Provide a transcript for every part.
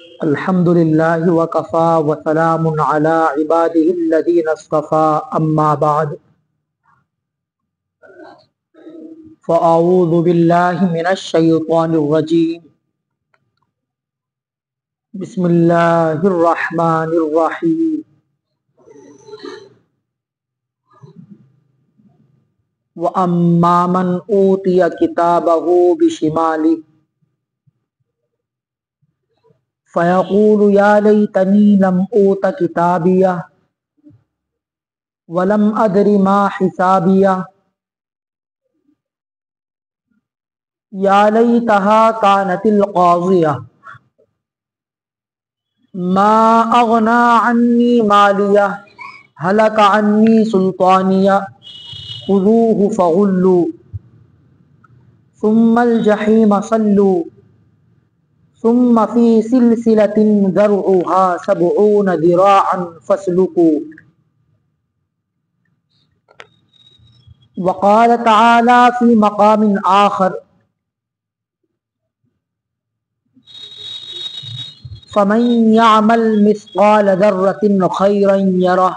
الحمد للہ وکفا وسلام علی عبادہ الذین اصطفى اما بعد فاعوذ باللہ من الشیطان الرجیم بسم اللہ الرحمن الرحیم واما من اوتی کتابہ بشمالہ فیقول یا لیتنی لم اوت کتابیہ ولم ادر ما حسابیہ یا لیتہا کانت القاضیہ ما اغنی عنی مالیہ ہلک عنی سلطانیہ خذوہ فغلوا ثم الجحیم صلوا ثم فی سلسلۃ ذرعها 70 ذراعا فاسلکوا وقال تعالی فی مقام آخر فمن یعمل مثقال ذرۃ خیرا یرہ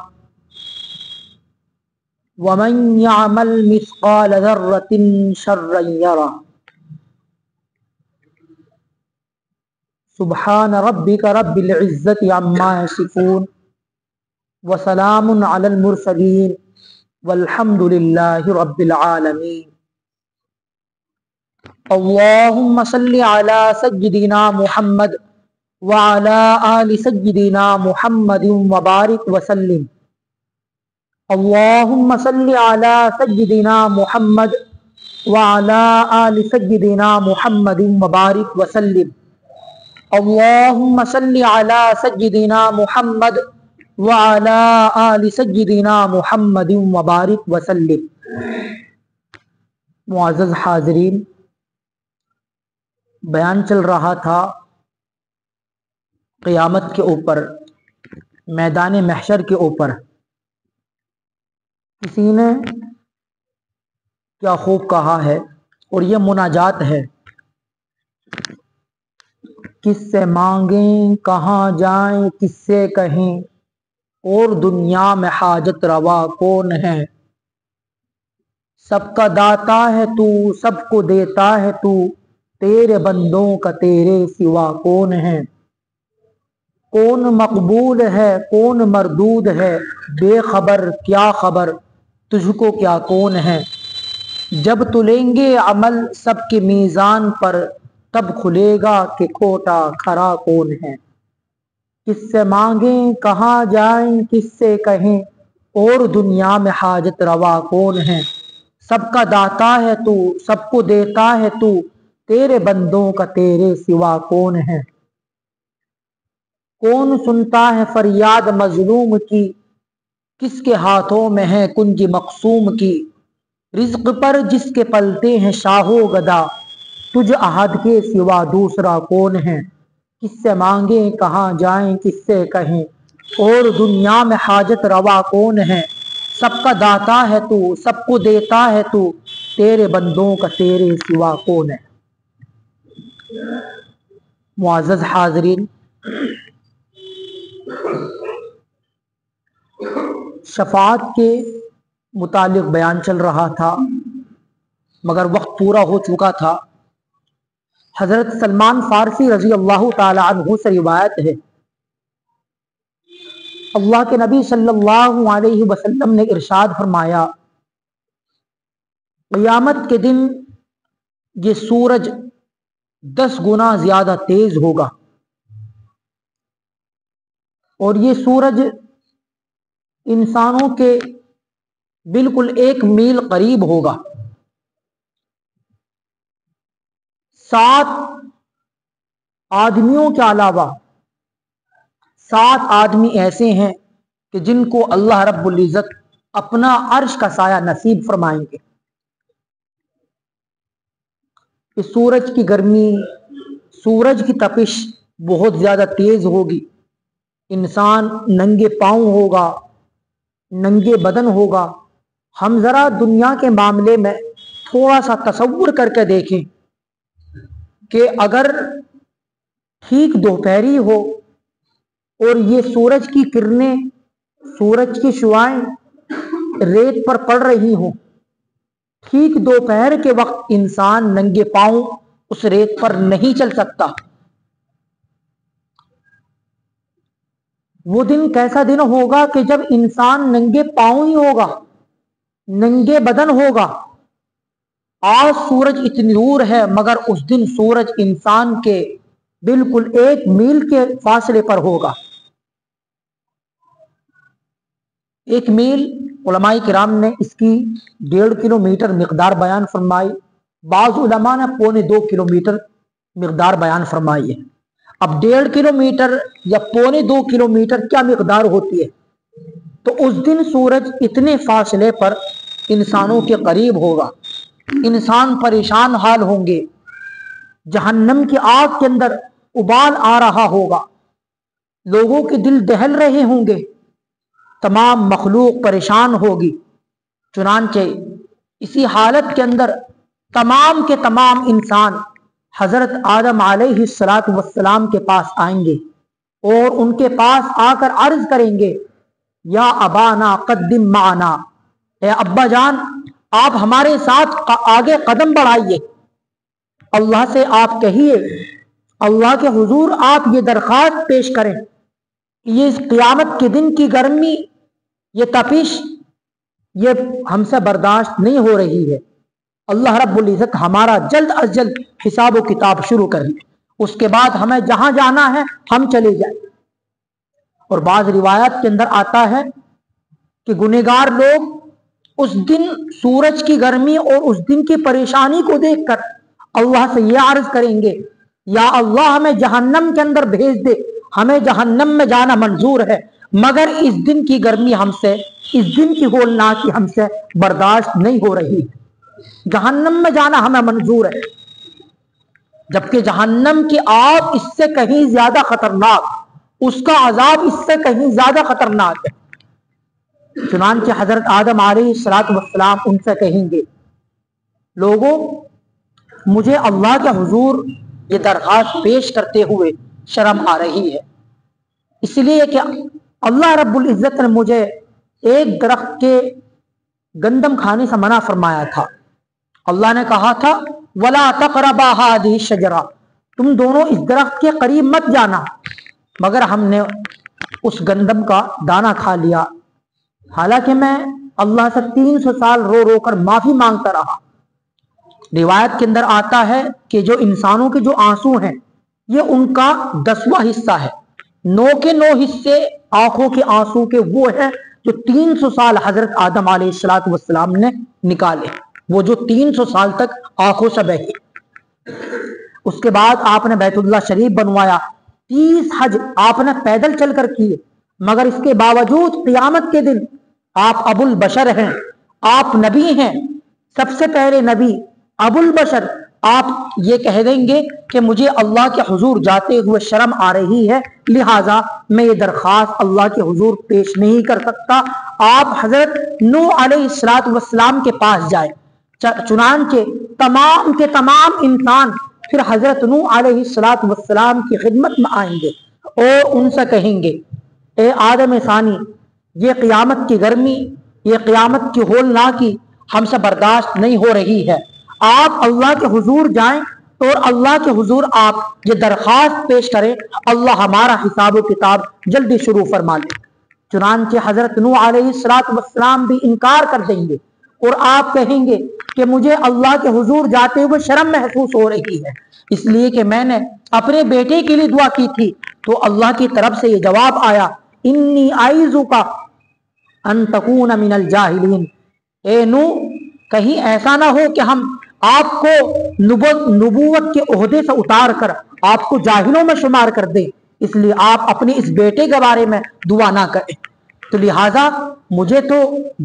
ومن یعمل مثقال ذرۃ شرا یرہ سبحان ربک رب العزت عما یصفون وسلام علی المرسلین والحمد للہ رب العالمین اللہم صل علی سیدنا محمد وعلی آل سیدنا محمد وبارک وسلم اللہم صل علی سیدنا محمد وعلی آل سیدنا محمد وبارک وسلم اللہم صل علی سیدنا محمد وعلی آل سیدنا محمد وبارک وسلم۔ معزز حاضرین، بیان چل رہا تھا قیامت کے اوپر، میدان محشر کے اوپر۔ کسی نے کیا خوب کہا ہے، اور یہ مناجات ہے، کس سے مانگیں کہاں جائیں کس سے کہیں، اور دنیا میں حاجت روا کون ہے، سب کا داتا ہے تو سب کو دیتا ہے تو، تیرے بندوں کا تیرے سوا کون ہے، کون مقبول ہے کون مردود ہے، بے خبر کیا خبر تجھ کو کیا کون ہے، جب تلیں گے عمل سب کے میزان پر، تب کھلے گا کہ کھوٹا کھرا کون ہے، کس سے مانگیں کہاں جائیں کس سے کہیں، اور دنیا میں حاجت روا کون ہے، سب کا داتا ہے تو سب کو دیتا ہے تو، تیرے بندوں کا تیرے سوا کون ہے، کون سنتا ہے فریاد مظلوم کی، کس کے ہاتھوں میں ہے کنج مقسوم کی، رزق پر جس کے پلتے ہیں شاہ و گدا، تجھ احد کے سوا دوسرا کون ہے، کس سے مانگیں کہاں جائیں کس سے کہیں، اور دنیا میں حاجت روا کون ہے، سب کا داتا ہے تو سب کو دیتا ہے تو، تیرے بندوں کا تیرے سوا کون ہے۔ معزز حاضرین، شفاعت کے متعلق بیان چل رہا تھا، مگر وقت پورا ہو چکا تھا۔ حضرت سلمان فارسی رضی اللہ تعالی عنہ سے روایت ہے، اللہ کے نبی صلی اللہ علیہ وسلم نے ارشاد فرمایا، قیامت کے دن یہ سورج 10 گنا زیادہ تیز ہوگا، اور یہ سورج انسانوں کے بالکل 1 میل قریب ہوگا، 7 آدمیوں کے علاوہ 7 آدمی ایسے ہیں کہ جن کو اللہ رب العزت اپنا عرش کا سایہ نصیب فرمائیں گے۔ اس سورج کی گرمی، سورج کی تپش بہت زیادہ تیز ہوگی، انسان ننگے پاؤں ہوگا، ننگے بدن ہوگا۔ ہم ذرا دنیا کے معاملے میں تھوڑا سا تصور کر کے دیکھیں کہ اگر ٹھیک دوپہری ہو اور یہ سورج کی کرنیں، سورج کی شعاعیں ریت پر پڑ رہی ہوں، ٹھیک دوپہر کے وقت انسان ننگے پاؤں اس ریت پر نہیں چل سکتا۔ وہ دن کیسا دن ہوگا کہ جب انسان ننگے پاؤں ہی ہوگا، ننگے بدن ہوگا۔ آج سورج اتنی دور ہے مگر اس دن سورج انسان کے بالکل 1 میل کے فاصلے پر ہوگا۔ 1 میل علماء کرام نے اس کی 1.5 کلومیٹر مقدار بیان فرمائی، بعض علماء نے 2.25 کلومیٹر مقدار بیان فرمائی ہے۔ اب 1.5 کلومیٹر یا 2.25 کلومیٹر کیا مقدار ہوتی ہے؟ تو اس دن سورج اتنے فاصلے پر انسانوں کے قریب ہوگا، انسان پریشان حال ہوں گے، جہنم کی آگ کے اندر ابال آ رہا ہوگا، لوگوں کے دل دہل رہے ہوں گے، تمام مخلوق پریشان ہوگی۔ چنانچہ اسی حالت کے اندر تمام کے تمام انسان حضرت آدم علیہ السلام کے پاس آئیں گے اور ان کے پاس آ کر عرض کریں گے، یا ابانا قدم معنا، اے ابا جان آپ ہمارے ساتھ آگے قدم بڑھائیے۔ اللہ سے آپ کہیے، اللہ کے حضور آپ یہ درخواست پیش کریں، یہ اس قیامت کے دن کی گرمی، یہ تپش، یہ ہم سے برداشت نہیں ہو رہی ہے۔ اللہ رب العزت ہمارا جلد از جلد حساب و کتاب شروع کریں، اس کے بعد ہمیں جہاں جانا ہے ہم چلے جائیں۔ اور بعض روایات کے اندر آتا ہے کہ گنہگار لوگ اس دن سورج کی گرمی اور اس دن کی پریشانی کو دیکھ کر اللہ سے یہ عرض کریں گے، یا اللہ ہمیں جہنم کے اندر بھیج دے، ہمیں جہنم میں جانا منظور ہے، مگر اس دن کی گرمی ہم سے، اس دن کی ہولناکی ہم سے برداشت نہیں ہو رہی، جہنم میں جانا ہمیں منظور ہے۔ جبکہ جہنم کی آگ اس سے کہیں زیادہ خطرناک، اس کا عذاب اس سے کہیں زیادہ خطرناک ہے۔ چنانچہ حضرت آدم علیہ السلام ان سے کہیں گے، لوگوں مجھے اللہ کے حضور یہ درخواست پیش کرتے ہوئے شرم آ رہی ہے، اس لیے کہ اللہ رب العزت نے مجھے ایک درخت کے گندم کھانے سے منع فرمایا تھا۔ اللہ نے کہا تھا وَلَا تَقْرَبَا هَٰذِهِ الشَّجَرَةَ، تم دونوں اس درخت کے قریب مت جانا، مگر ہم نے اس گندم کا دانہ کھا لیا، حالانکہ میں اللہ سے 300 سال رو رو کر معافی مانگتا رہا۔ روایت کے اندر آتا ہے کہ جو انسانوں کے جو آنسو ہیں یہ ان کا 10واں حصہ ہے، 9 کے 9 حصے آنکھوں کے آنسو کے وہ ہیں جو 300 سال حضرت آدم علیہ السلام نے نکالے، وہ جو 300 سال تک آنکھوں سے بہے۔ اس کے بعد آپ نے بیت اللہ شریف بنوایا، 30 حج آپ نے پیدل چل کر کیے، مگر اس کے باوجود قیامت کے دن آپ ابو البشر ہیں، آپ نبی ہیں، سب سے پہلے نبی ابو البشر، آپ یہ کہہ دیں گے کہ مجھے اللہ کے حضور جاتے ہوئے شرم آ رہی ہے، لہٰذا میں یہ درخواست اللہ کے حضور پیش نہیں کر سکتا، آپ حضرت نوح علیہ السلام کے پاس جائیں۔ چنانچہ تمام کے تمام انسان پھر حضرت نوح علیہ السلام کی خدمت میں آئیں گے اور ان سے کہیں گے، اے آدم ثانی، یہ قیامت کی گرمی، یہ قیامت کی ہولناکی ہم سے برداشت نہیں ہو رہی ہے، آپ اللہ کے حضور جائیں اور اللہ کے حضور آپ یہ درخواست پیش کریں، اللہ ہمارا حساب و کتاب جلدی شروع فرما لے۔ چنانچہ حضرت نوح علیہ السلام بھی انکار کر دیں گے اور آپ کہیں گے کہ مجھے اللہ کے حضور جاتے ہوئے شرم محسوس ہو رہی ہے، اس لیے کہ میں نے اپنے بیٹے کے لیے دعا کی تھی تو اللہ کی طرف سے یہ جواب آیا، انی اعیذک ان تکون من الجاہلین، اے نوح کہیں ایسا نہ ہو کہ ہم آپ کو نبوت کے عہدے سے اتار کر آپ کو جاہلوں میں شمار کر دیں، اس لیے آپ اپنے اس بیٹے کے بارے میں دعا نہ کریں، تو لہٰذا مجھے تو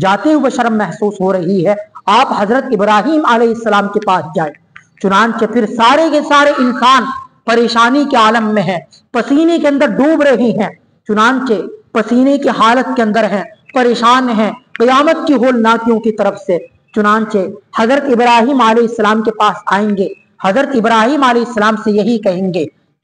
جاتے ہوئے شرم محسوس ہو رہی ہے، آپ حضرت ابراہیم علیہ السلام کے پاس جائیں۔ چنانچہ پھر سارے کے سارے انسان پریشانی کے عالم میں ہیں، پسینے کے اندر ڈوب رہے ہیں، چنانچہ پسینے کی حالت کے اندر ہیں، پریشان ہیں قیامت کی ہولناکیوں کی طرف سے۔ چنانچہ حضرت ابراہیم علیہ السلام کے پاس آئیں گے، حضرت ابراہیم علیہ السلام سے یہی کہیں گے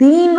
3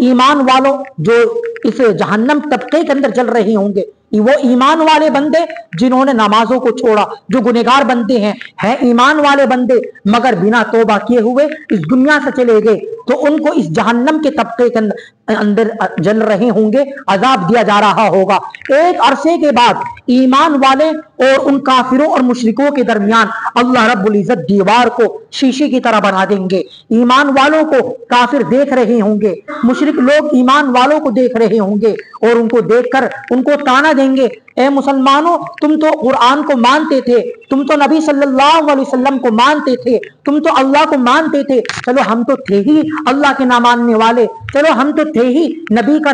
ایمان والوں جو اس جہنم طبقے کے اندر چل رہے ہوں گے وہ ایمان والے بندے جنہوں نے نمازوں کو چھوڑا، جو گنہگار بندے ہیں ایمان والے بندے مگر بنا توبہ کیے ہوئے اس دنیا سے چلے گئے، تو ان کو اس جہنم کے طبقے کے اندر جل رہے ہوں گے، عذاب دیا جا رہا ہوگا۔ ایک عرصے کے بعد ایمان والے اور ان کافروں اور مشرکوں کے درمیان اللہ رب العزت دیوار کو شیشے کی طرح بنا دیں گے۔ ایمان والوں کو کافر دیکھ رہے ہوں گے، مشرک لوگ ایمان والوں کو دیکھ رہے ہوں گے اور ان کو دیکھ کر ان کو تانا دیں گے، اے مسلمانوں تم تو قرآن کو مانتے تھے، تم تو نبی صلی اللہ علیہ وسلم کو مانتے تھے، تم تو اللہ کو مانتے تھے، چلو ہم تو تھے ہی اللہ کے نہ ماننے والے، چلو ہم تو تھے ہی نبی کا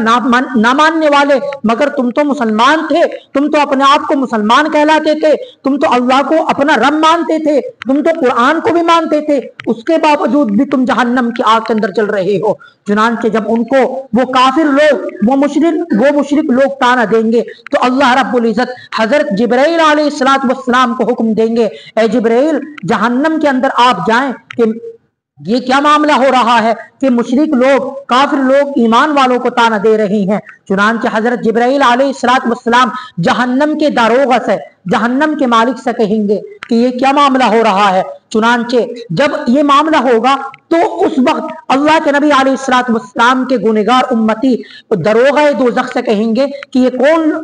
نہ ماننے والے، مگر تم تو مسلمان تھے، تم تو اپنے آپ کو مسلمان کہلاتے تھے، تم تو اللہ کو اپنا رب مانتے تھے، تم تو قرآن کو بھی مانتے تھے، اس کے باوجود بھی تم جہنم کی آگ کے اندر چل رہے ہو۔ چنانچہ جب ان کو وہ کافر لوگ وہ مشرک لوگ تانا دیں گے تو اللہ رب العزت حضرت جبرائیل علیہ السلام کو حکم دیں گے، اے جبرائیل جہنم کے اندر آپ جائیں کہ یہ کیا معاملہ ہو رہا ہے کہ مشرک لوگ کافر لوگ ایمان والوں کو تانا دے رہے ہیں۔ چنانچہ حضرت جبرائیل علیہ السلام جہنم کے داروغہ سے، جہنم کے مالک سے کہیں گے کہ یہ کیا معاملہ ہو رہا ہے۔ چنانچہ جب یہ معاملہ ہوگا تو اس وقت اللہ کے نبی علیہ السلام کے گنہگار امتی داروغہ دوزخ سے کہیں گے کہ یہ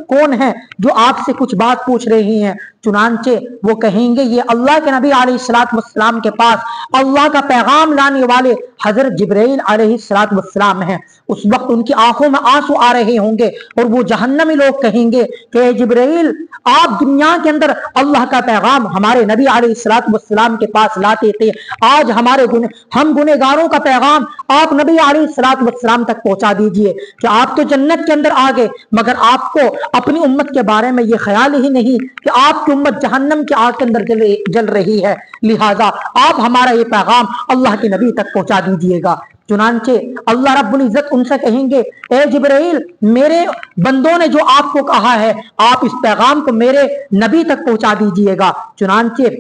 کون ہے جو آپ سے کچھ بات پوچھ رہے ہیں۔ چنانچہ وہ کہیں گے یہ اللہ کے نبی علیہ السلام کے پاس اللہ کا پیغام لانے والے حضرت جبرائیل علیہ السلام ہیں۔ اس وقت ان کی آنکھوں میں آنسو آ رہے ہوں گے اور وہ جہنمی لوگ کہیں گے کہ اے جبرائیل آپ دنیا کے اندر اللہ کا پیغام ہمارے نبی علیہ السلام کے پاس لاتے تھے، آج ہم گنہگاروں کا پیغام آپ نبی علیہ السلام تک پہنچا دیجئے کہ آپ تو جنت کے اندر آ گئے مگر آپ کو اپنی امت کے بارے میں یہ خیال ہی نہیں کہ آپ کی امت جہنم کی آگ کے اندر جل رہی ہے، لہذا آپ ہمارا یہ پیغام اللہ کے نبی تک پہنچا دیجئے گا۔ چنانچہ اللہ رب العزت ان سے کہیں گے اے جبرائیل میرے بندوں نے جو آپ کو کہا ہے آپ اس پیغام کو میرے نبی تک پہنچا دیجئے گا۔ چنانچہ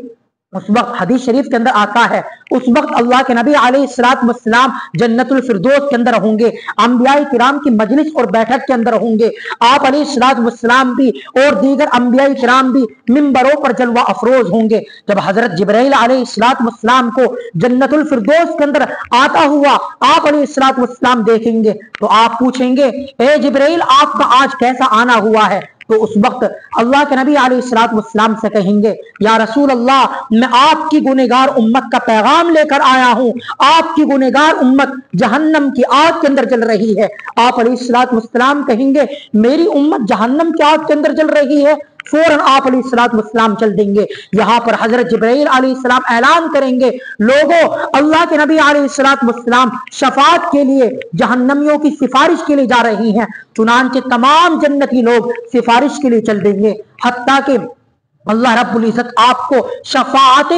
اس وقت حدیث شریف کے اندر آتا ہے اس وقت اللہ کے نبی علیہ السلام جنت الفردوس کے اندر ہوں گے، انبیاء کرام کی مجلس اور بیٹھک کے اندر ہوں گے، آپ علیہ السلام بھی اور دیگر انبیاء کرام بھی منبروں پر جلوہ افروز ہوں گے۔ جب حضرت جبرائیل علیہ السلام کو جنت الفردوس کے اندر آتا ہوا آپ علیہ السلام دیکھیں گے تو آپ پوچھیں گے اے جبرائیل آپ کا آج کیسا آنا ہوا ہے؟ تو اس وقت اللہ کے نبی علیہ السلام سے کہیں گے یا رسول اللہ میں آپ کی گنہگار امت کا پیغام لے کر آیا ہوں، آپ کی گنہگار امت جہنم کی آگ کے اندر جل رہی ہے۔ آپ علیہ السلام کہیں گے میری امت جہنم کی آگ کے اندر جل رہی ہے، فوراً آپ علیہ السلام چل دیں گے۔ یہاں پر حضرت جبرائیل علیہ السلام اعلان کریں گے لوگوں اللہ کے نبی علیہ السلام شفاعت کے لیے جہنمیوں کی سفارش کے لیے جا رہی ہیں۔ چنانچہ تمام جنتی لوگ سفارش کے لیے چل دیں گے، حتیٰ کہ اللہ رب العزت آپ کو شفاعت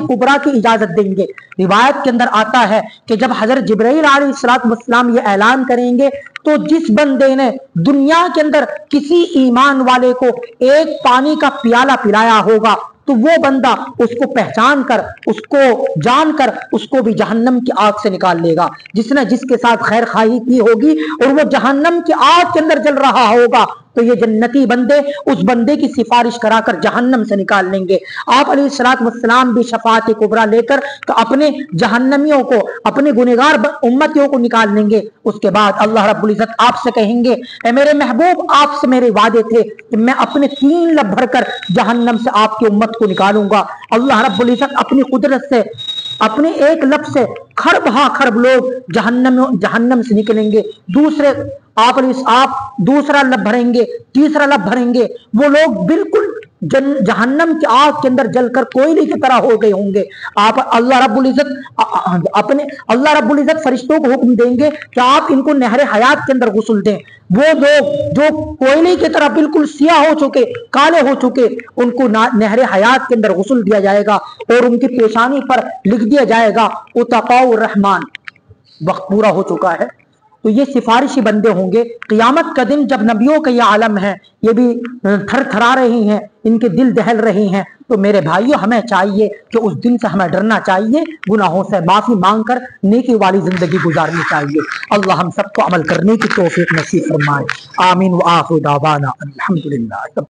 کبریٰ کی اجازت دیں گے۔ روایت کے اندر آتا ہے کہ جب حضرت جبرائیل علیہ السلام یہ اعلان کریں گے تو جس بندے نے دنیا کے اندر کسی ایمان والے کو ایک پانی کا پیالہ پلایا ہوگا تو وہ بندہ اس کو پہچان کر اس کو جان کر اس کو بھی جہنم کی آگ سے نکال لے گا۔ جس نے جس کے ساتھ خیر خواہی کی ہوگی اور وہ جہنم کی آگ کے اندر جل رہا ہوگا تو یہ جنتی بندے اس بندے کی سفارش کرا کر جہنم سے نکال لیں گے۔ آپ علیہ السلام بھی شفاعت کبریٰ لے کر تو اپنے جہنمیوں کو اپنے گنہگار امتیوں کو نکال لیں گے۔ اس کے بعد اللہ رب العزت آپ سے کہیں گے اے میرے محبوب آپ سے میرے وعدے تھے کہ میں اپنے 3 لب بھر کر جہنم سے آپ کی امت کو نکالوں گا۔ اللہ رب العزت اپنی قدرت سے اپنے ایک لب سے خرب لوگ جہنم سے نکلیں گے، آپ دوسرا لب بھریں گے، تیسرا لب بھریں گے، وہ لوگ بالکل جہنم کی آگ کے اندر جل کر کوئلے کی طرح ہو گئے ہوں گے۔ اللہ رب العزت فرشتوں کو حکم دیں گے کہ آپ ان کو نہر حیات کے اندر غسل دیں۔ وہ لوگ جو کوئلے کی طرح بالکل سیاہ ہو چکے، کالے ہو چکے، ان کو نہر حیات کے اندر غسل دیا جائے گا اور ان کی پیشانی پر لکھ دیا جائے گا اتقاء الرحمن۔ وقت پورا ہو چکا ہے، تو یہ سفارشی بندے ہوں گے. قیامت کا دن جب نبیوں کا یہ عالم ہے، یہ بھی تھر تھرا رہی ہیں، ان کے دل دہل رہے ہیں، تو میرے بھائیوں ہمیں چاہیے کہ اس دن سے ہمیں ڈرنا چاہیے، گناہوں سے معافی مانگ کر نیکی والی زندگی گزارنی چاہیے. اللہ ہم سب کو عمل کرنے کی توفیق نصیب فرمائے. آمین. وآخر دعوانا الحمدللہ.